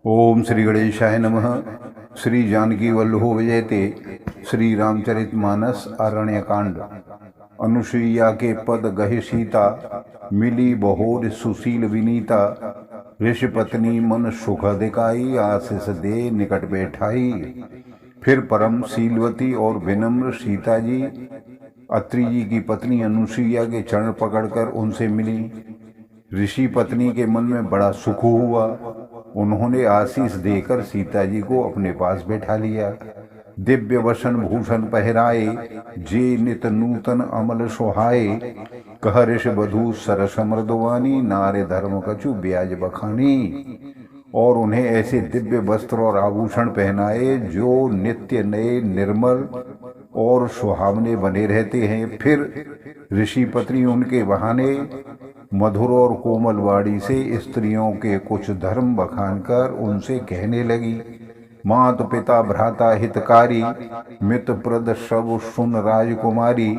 ओम श्री गणेशाय नमः। श्री जानकी वल्लभो विजयते। श्री रामचरितमानस अरण्यकांड। अनुसुईया के पद गहे सीता, मिली बहोर सुशील विनीता। ऋषि पत्नी मन सुख अधिकाई, आशीष दे निकट बैठाई। फिर परम शीलवती और विनम्र सीता जी अत्रि जी की पत्नी अनुसुईया के चरण पकड़कर उनसे मिली। ऋषि पत्नी के मन में बड़ा सुख हुआ। उन्होंने आशीष देकर सीता जी को अपने पास बैठा लिया। दिव्य वसन भूषण पहराए, जे नित नूतन अमल सुहाए। कह ऋषि वधू सरस मृदुवानी, नारे धर्म कछु ब्याज बखानी। और उन्हें ऐसे दिव्य वस्त्र और आभूषण पहनाए जो नित्य नए निर्मल और सुहावने बने रहते हैं। फिर ऋषि पत्नी उनके बहाने मधुर और कोमल वाणी से स्त्रियों के कुछ धर्म बखान कर उनसे कहने लगी। मात पिता भ्राता हितकारी, मित प्रद सब सुन राजकुमारी।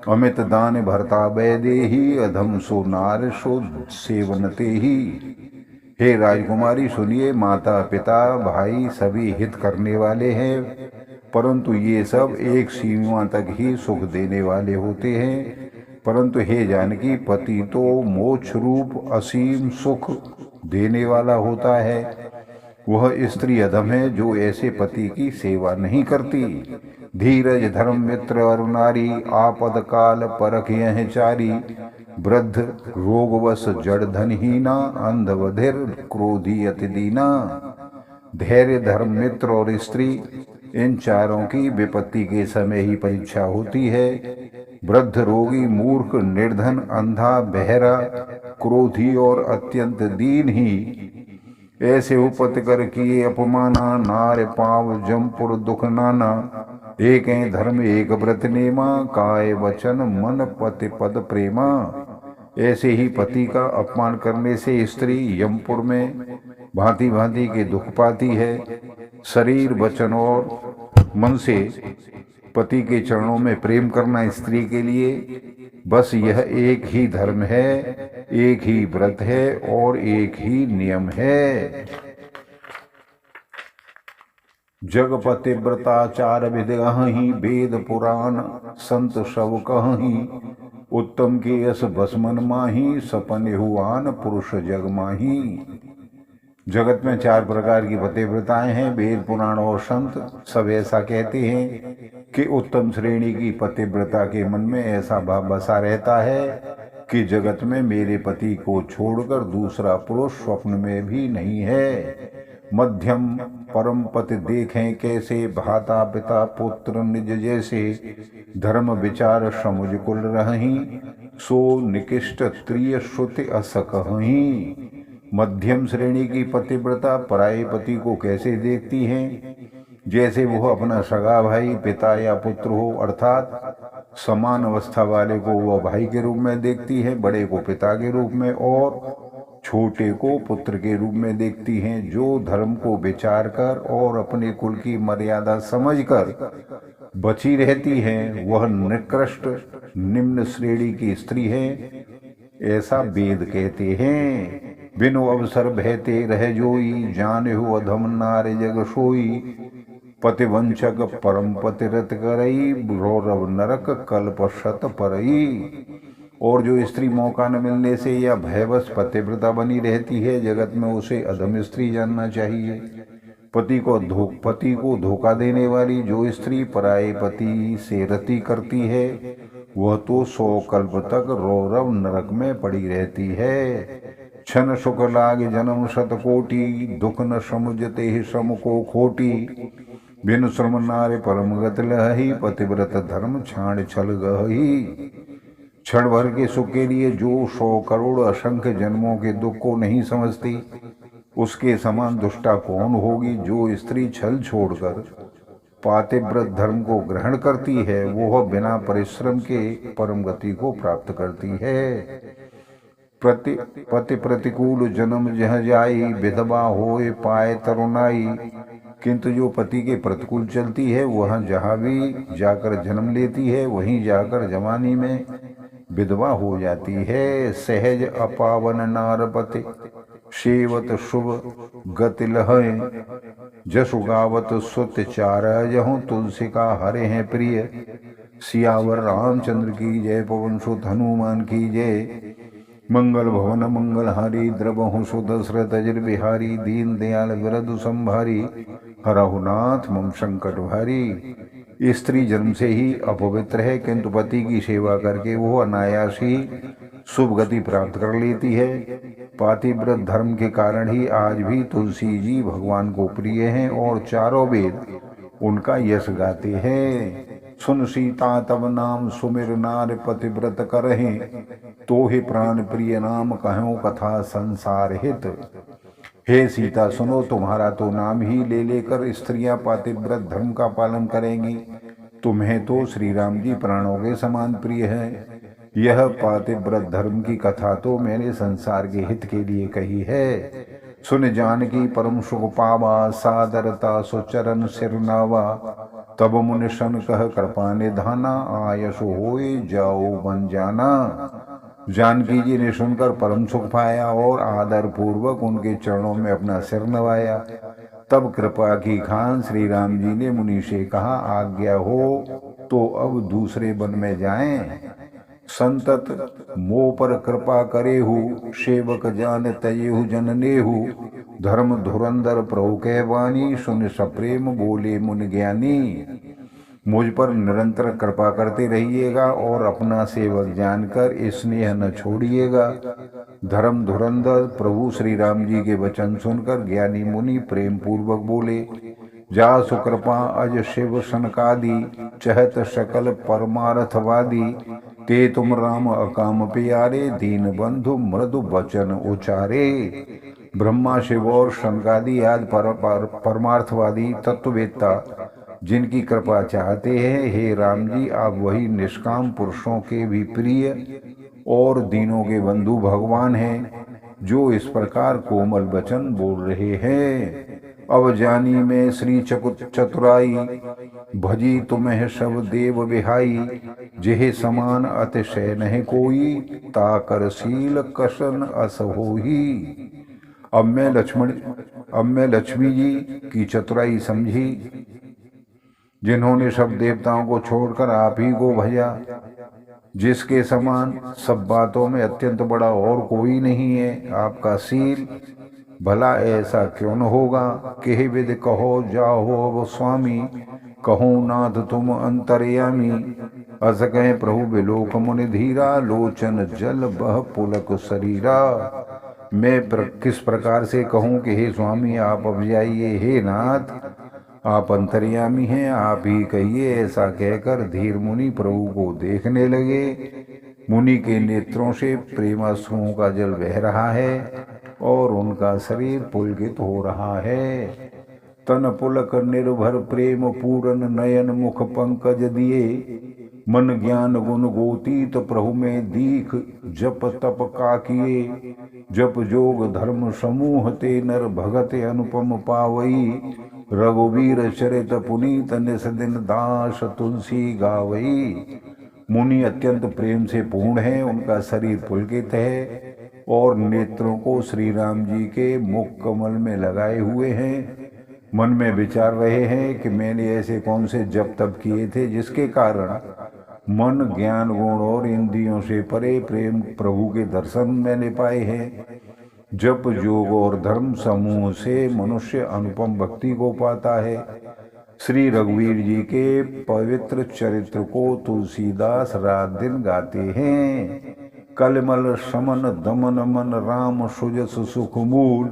अमित दान भरता वैदेही, अधम सो नार सो सेवनते ही। हे राजकुमारी सुनिए, माता पिता भाई सभी हित करने वाले हैं, परंतु ये सब एक सीमा तक ही सुख देने वाले होते हैं। परंतु हे जानकी, पति तो मोक्ष रूप असीम सुख देने वाला होता है। वह स्त्री अधम है जो ऐसे पति की सेवा नहीं करती। धीरज धर्म मित्र और नारी, आपद काल परख यह चारी। वृद्ध रोगवश जड़ धनहीना, अंध बधिर क्रोधी अति दीना। धैर्य धर्म मित्र और स्त्री, इन चारों की विपत्ति के समय ही परीक्षा होती है। वृद्ध रोगी मूर्ख निर्धन अंधा बहरा क्रोधी और अत्यंत दीन ही ऐसे उपत कर किए अपमाना। नार पाव जमपुर दुख नाना, एक धर्म एक व्रत नेमा। काय वचन मन पति पद प्रेमा। ऐसे ही पति का अपमान करने से स्त्री यमपुर में भांति भांति के दुख पाती है। शरीर वचन और मन से पति के चरणों में प्रेम करना स्त्री के लिए बस यह एक ही धर्म है, एक ही व्रत है और एक ही नियम है। जग पतिव्रताचार विधि अहि, वेद पुराण संत सब कहि। उत्तम के यश बसमन माही, सपन हुआन पुरुष जग माही। जगत में चार प्रकार की पतिव्रताएं हैं। वेद पुराण और संत सब ऐसा कहते हैं कि उत्तम श्रेणी की पतिव्रता के मन में ऐसा भाव बसा रहता है कि जगत में मेरे पति को छोड़कर दूसरा पुरुष स्वप्न में भी नहीं है। मध्यम परम पति देखें कैसे, भ्राता पिता पुत्र निज जैसे। धर्म विचार समुझ कुल रही, सो निकृष्ट त्रिय श्रुति असकहि। मध्यम श्रेणी की पतिव्रता पराये पति को कैसे देखती हैं? जैसे वह अपना सगा भाई पिता या पुत्र हो, अर्थात समान अवस्था वाले को वह भाई के रूप में देखती है, बड़े को पिता के रूप में और छोटे को पुत्र के रूप में देखती हैं। जो धर्म को विचार कर और अपने कुल की मर्यादा समझकर बची रहती हैं, वह निकृष्ट निम्न श्रेणी की स्त्री है, ऐसा वेद कहते हैं। बिनु अवसर बहते रह जोई, जाने हो अधम नार जग सोई। पतिवंचक परम पतिरत करई, रौरव नरक कल्प शत परई। और जो स्त्री मौका न मिलने से या भयवश पतिव्रता बनी रहती है, जगत में उसे अधम स्त्री जानना चाहिए। पति को धोखा देने वाली जो स्त्री पराये पति से रति करती है, वह तो 100 कल्प तक रौरव नरक में पड़ी रहती है। क्षण सुख लाग जन्म शत कोटि, दुख न समुझते ही श्रम को खोटी। बिन श्रम नारे परम गत लहि, पतिव्रत धर्म छाड़ छल गही। क्षण भर के सुख के लिए जो 100 करोड़ असंख्य जन्मों के दुख को नहीं समझती, उसके समान दुष्टा कौन होगी। जो स्त्री छल छोड़कर पातिव्रत धर्म को ग्रहण करती है, वह बिना परिश्रम के परम गति को प्राप्त करती है। पति प्रतिकूल जन्म जह जाई, विधवा होए पाए तरुणाई। किंतु जो पति के प्रतिकूल चलती है, वह जहाँ भी जाकर जन्म लेती है, वहीं जाकर जवानी में विधवा हो जाती है। सहज अपावन नारपति, सेवत शुभ गति लहै, जसु गावत सुत चार जहु, तुलसी का हरे हैं प्रिय। सियावर रामचंद्र की जय, पवन सुत हनुमान की जय। मंगल भवन मंगलहारी, द्रवहु सुदशरथ अजर बिहारी। दीन दयाल विरधु संभारी, हरहु नाथ मम संकट भारी। स्त्री जन्म से ही अपवित्र है, किंतु पति की सेवा करके वो अनायास ही शुभ गति प्राप्त कर लेती है। पातिव्रत धर्म के कारण ही आज भी तुलसी जी भगवान को प्रिय हैं और चारों वेद उनका यश गाते हैं। सुन सीता तब नाम सुमिर, नार पतिव्रत करहिं। तोहि प्राण प्रिय नाम कहूँ, कथा संसार हित। हे सीता सुनो, तुम्हारा तो नाम ही ले लेकर स्त्रियां पातिव्रत धर्म का पालन करेंगी। तुम्हें तो श्री राम जी प्राणों के समान प्रिय है। यह पातिव्रत धर्म की कथा तो मैंने संसार के हित के लिए कही है। सुन जानकी परम सुख पावा, सादरता सुचरण सिरनावा। तब मुनि सन कह कृपा निधाना, आयसु होए जाओ बन जाना। जानकी जी ने सुनकर परम सुख पाया और आदर पूर्वक उनके चरणों में अपना सिर नवाया। तब कृपा की खान श्री राम जी ने मुनि से कहा, आज्ञा हो तो अब दूसरे वन में जाएं। संतत मोह पर कृपा करेहु, सेवक जान तयेहु जननेहु। धर्म धुरंधर प्रभु कह वाणी, सुन सप्रेम बोले मुनि ज्ञानी। मुझ पर निरंतर कृपा करते रहिएगा और अपना सेवक जानकर स्नेह न छोड़िएगा। धर्म धुरंधर प्रभु श्री राम जी के वचन सुनकर ज्ञानी मुनि प्रेम पूर्वक बोले, जा सुकृपा अज शिव सनकादि, चहत सकल परमार्थवादी। ते तुम राम अकाम प्यारे, दीन बंधु मृदु वचन उचारे। ब्रह्मा शिव और शनकादि आदि परमार्थवादी तत्ववेत्ता जिनकी कृपा चाहते हैं, हे राम जी आप वही निष्काम पुरुषों के भी प्रिय और दीनों के बंधु भगवान हैं, जो इस प्रकार कोमल वचन बोल रहे हैं। अब जानी मैं श्री चतुराई, भजी तुम्हें सब देव विहाई। जेह समान अतिशय नहीं कोई, ताकर शील कसन अस होही। अब मैं लक्ष्मी जी की चतुराई समझी, जिन्होंने सब देवताओं को छोड़कर आप ही को भजा। जिसके समान सब बातों में अत्यंत बड़ा और कोई नहीं है। आपका शील भला ऐसा क्यों न होगा। कह विद कहो जाहो अब स्वामी, कहो नाथ तुम अंतर्यामी। अस कहे प्रभु विलोक मुनि धीरा, लोचन जल बह पुलक शरीरा। मैं किस प्रकार से कहूँ कि हे स्वामी आप अब जाइए, हे नाथ आप अंतर्यामी हैं, आप ही कहिए। ऐसा कहकर धीर मुनि प्रभु को देखने लगे। मुनि के नेत्रों से प्रेमाश्रुओं का जल बह रहा है और उनका शरीर पुलकित हो रहा है। तन पुलक निर्भर प्रेम पूरन, नयन मुख पंकज दिए। मन ज्ञान गुण गोतीत प्रभु में दीख, जप तप का किए। जप जोग धर्म समूह ते, नर भगत अनुपम पावई। रघुवीर चरित पुनीत, निस दिन दास तुलसी गावई। मुनि अत्यंत प्रेम से पूर्ण है, उनका शरीर पुलकित है और नेत्रों को श्री राम जी के मुख कमल में लगाए हुए हैं। मन में विचार रहे हैं कि मैंने ऐसे कौन से जप तप किए थे जिसके कारण मन ज्ञान गुण और इंद्रियों से परे प्रेम प्रभु के दर्शन मैंने पाए हैं। जप योग और धर्म समूह से मनुष्य अनुपम भक्ति को पाता है। श्री रघुवीर जी के पवित्र चरित्र को तुलसीदास रात दिन गाते हैं। कलमल समन दमन मन, राम सुजस सुख मूल।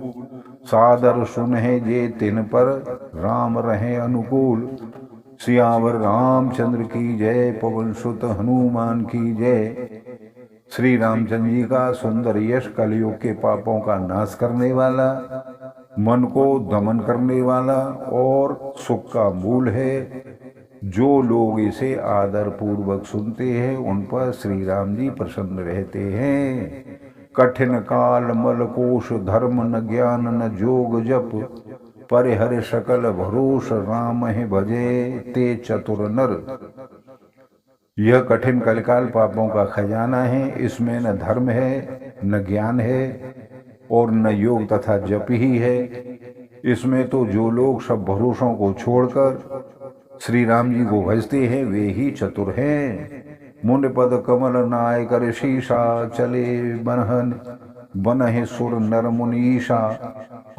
सादर सुनहे जे तिन पर, राम रहे अनुकूल। सियावर रामचंद्र की जय, पवन सुत हनुमान की जय। श्री रामचंद्र जी का सुंदर यश कलयुग के पापों का नाश करने वाला, मन को दमन करने वाला और सुख का मूल है। जो लोग इसे आदर पूर्वक सुनते हैं उन पर श्री राम जी प्रसन्न रहते हैं। कठिन काल मल कोश, धर्म न ज्ञान न जोग जप। परिहर सकल भरोस, राम है भजे ते चतुर नर। यह कठिन कलिकाल पापों का खजाना है। इसमें न धर्म है न ज्ञान है और न योग तथा जप ही है। इसमें तो जो लोग सब भरोसों को छोड़कर श्री राम जी को भजते हैं वे ही चतुर हैं। मुंड पद कमल नाय कर शीशा, चले बनहन बनहे सुर नर मुनीषा।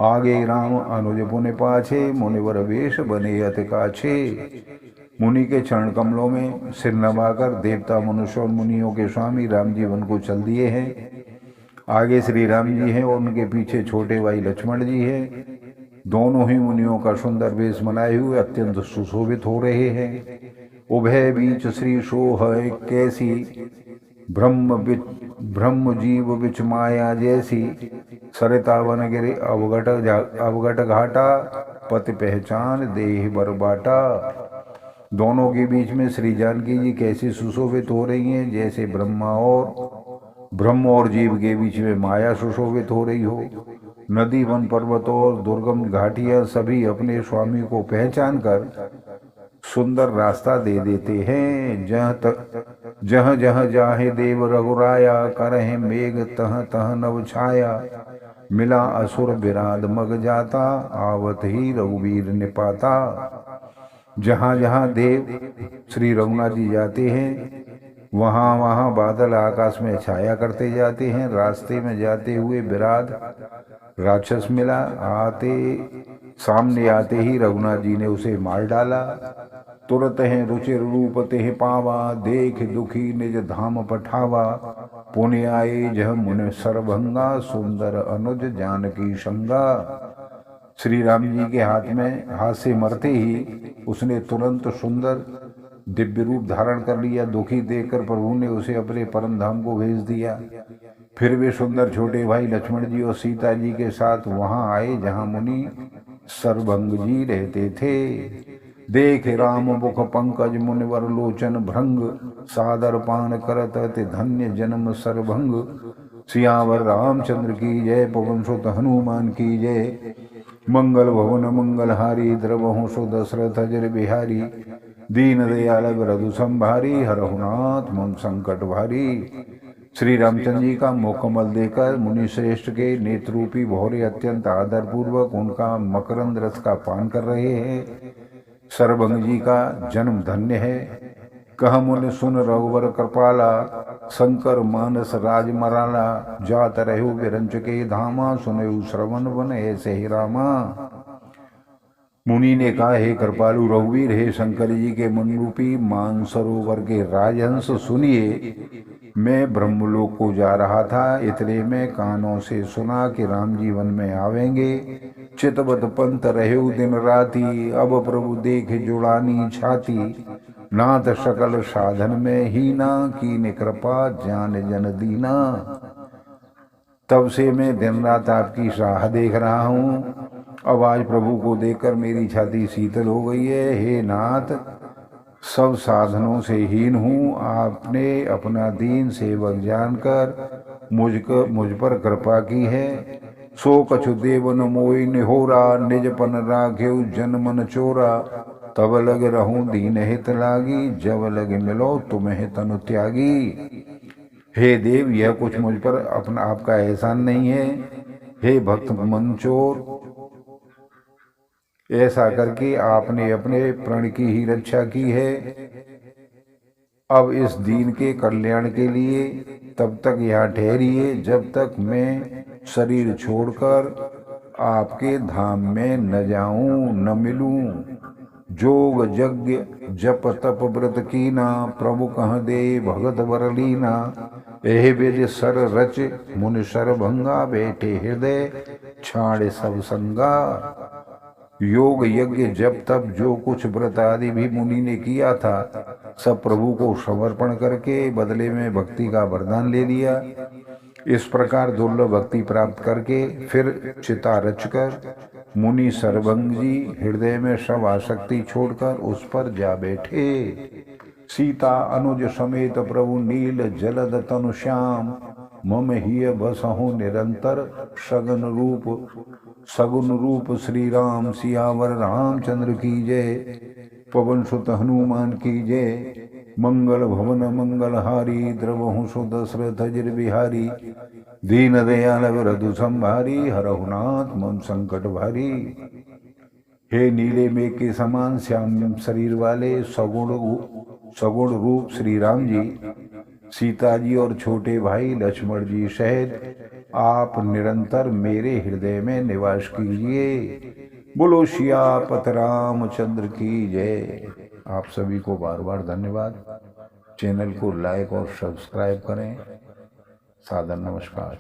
आगे राम अनुज पुण्य पाछे, मुनिवर वेश बने अति काछे। मुनि के चरण कमलों में सिर नवाकर देवता मनुष्य और मुनियों के स्वामी राम जी वन को चल दिए हैं। आगे श्री राम जी हैं और उनके पीछे छोटे भाई लक्ष्मण जी हैं। दोनों ही मुनियों का सुंदर वेश बनाए हुए अत्यंत सुशोभित हो रहे हैं। उभय बीच श्री सोह कैसी, ब्रह्म जीव बिच माया जैसी। सरिता वन गिरे अवगट घाटा, पति पहचान देह बर बाटा। दोनों के बीच में श्री जानकी जी कैसी सुशोभित हो रही हैं, जैसे ब्रह्म और जीव के बीच में माया सुशोभित हो रही हो। नदी वन पर्वत और दुर्गम घाटियां सभी अपने स्वामी को पहचान कर सुंदर रास्ता दे देते हैं। जह जह जाहे देव रघुराया, करहे मेघ तह तह नव छाया। मिला असुर बिराद मग जाता, आवत ही रघुवीर निपाता। जहाँ जहाँ देव श्री रघुनाथ जी जाते हैं वहाँ वहाँ बादल आकाश में छाया करते जाते हैं। रास्ते में जाते हुए विराट राक्षस मिला, सामने आते ही रघुनाथ जी ने उसे मार डाला। तुरत है रुचिर रूप तेह पावा, देख दुखी निज धाम पठावा। पुण्य आए जह मुन सरभंगा, सुंदर अनुज जानकी संगा। श्री राम जी के हाथ से मरते ही उसने तुरंत सुंदर दिव्य रूप धारण कर लिया। दुखी देखकर प्रभु ने उसे अपने परम धाम को भेज दिया। फिर वे सुंदर छोटे भाई लक्ष्मण जी और सीता जी के साथ वहां आए जहां मुनि सरभंग जी रहते थे। देख राम मुख पंकज मुनिवर लोचन भृंग, सादर पान करत अति धन्य जन्म सरभंग। सियावर रामचंद्र की जय, पवन सुत हनुमान की जय। मंगल भवन मंगलहारी, द्रवहु सु दशरथ अजर बिहारी। दीन दयाल रघु संभारी, हरहुनाथ मम संकट भारी। श्री रामचंद्र जी का मुख कमल देकर मुनि श्रेष्ठ के नेत्रूपी भौरे अत्यंत आदर पूर्वक उनका मकरंद रस का पान कर रहे हैं। सरभंग जी का जन्म धन्य है। कह मुनि सुन रघुवर कृपाला, शंकर मानस राज मराला। जात रहु विरंच के धामा, सुनयु श्रवण बन ऐसे ही रामा। मुनि ने कहा, हे कृपालु रघुवीर, हे शंकर जी के मन रूपी मानसरोवर के राजहंस सुनिए। मैं ब्रह्मलोक को जा रहा था, इतने में कानों से सुना कि राम जी वन में आवेंगे। चितवत पंत रहु दिन राती, अब प्रभु देख जुड़ानी छाती। नाथ सकल साधन में हीना, कीन कृपा जान जन दीना। तब से मैं दिन रात आपकी राह देख रहा हूँ। अब आज प्रभु को देखकर मेरी छाती शीतल हो गई है। हे नाथ, सब साधनों से हीन हूँ। आपने अपना दीन सेवक जानकर मुझ पर कृपा की है। सो कछु देवन मोई निहोरा, निजपन राखेउ जन मन चोरा। तब लग रहूं दीन हित लागी, जब लग मिलो तुम्हें तनु त्यागी। हे देव, यह कुछ मुझ पर अपना आपका एहसान नहीं है। हे भक्त मनचोर, ऐसा करके आपने अपने प्रण की ही रक्षा की है। अब इस दीन के कल्याण के लिए तब तक यहाँ ठहरिए जब तक मैं शरीर छोड़कर आपके धाम में न जाऊं, न मिलूं। जोग यज्ञ जप तप व्रत कीना, प्रभु कह दे भगत वर लीना। एह विद सर रच मुनि सरभंगा, बैठे हृदय छाड़ सब संगा। योग यज्ञ जप तप जो कुछ व्रत आदि भी मुनि ने किया था, सब प्रभु को समर्पण करके बदले में भक्ति का वरदान ले लिया। इस प्रकार दुर्लभ भक्ति प्राप्त करके फिर चिता रचकर मुनि सरभंग जी हृदय में सब आसक्ति छोड़कर उस पर जा बैठे। सीता अनुज समेत प्रभु नील जलद तनु श्याम, मम हिय बसहु निरंतर सगुन रूप श्री राम। सियावर रामचंद्र की जय, पवन सुत हनुमान की जय। मंगल भवन मंगलहारी, द्रवहु सु दशरथ अजर बिहारी। दीन दयाल वरदु संभारी, हरहु नाथ मम संकट भारी। हे नीले मेघ के समान श्याम शरीर वाले सगुण रूप श्री राम जी, सीता जी और छोटे भाई लक्ष्मण जी सहित आप निरंतर मेरे हृदय में निवास कीजिए। बोलो सियापत रामचंद्र की जय। आप सभी को बार बार धन्यवाद। चैनल को लाइक और सब्सक्राइब करें। सादर नमस्कार।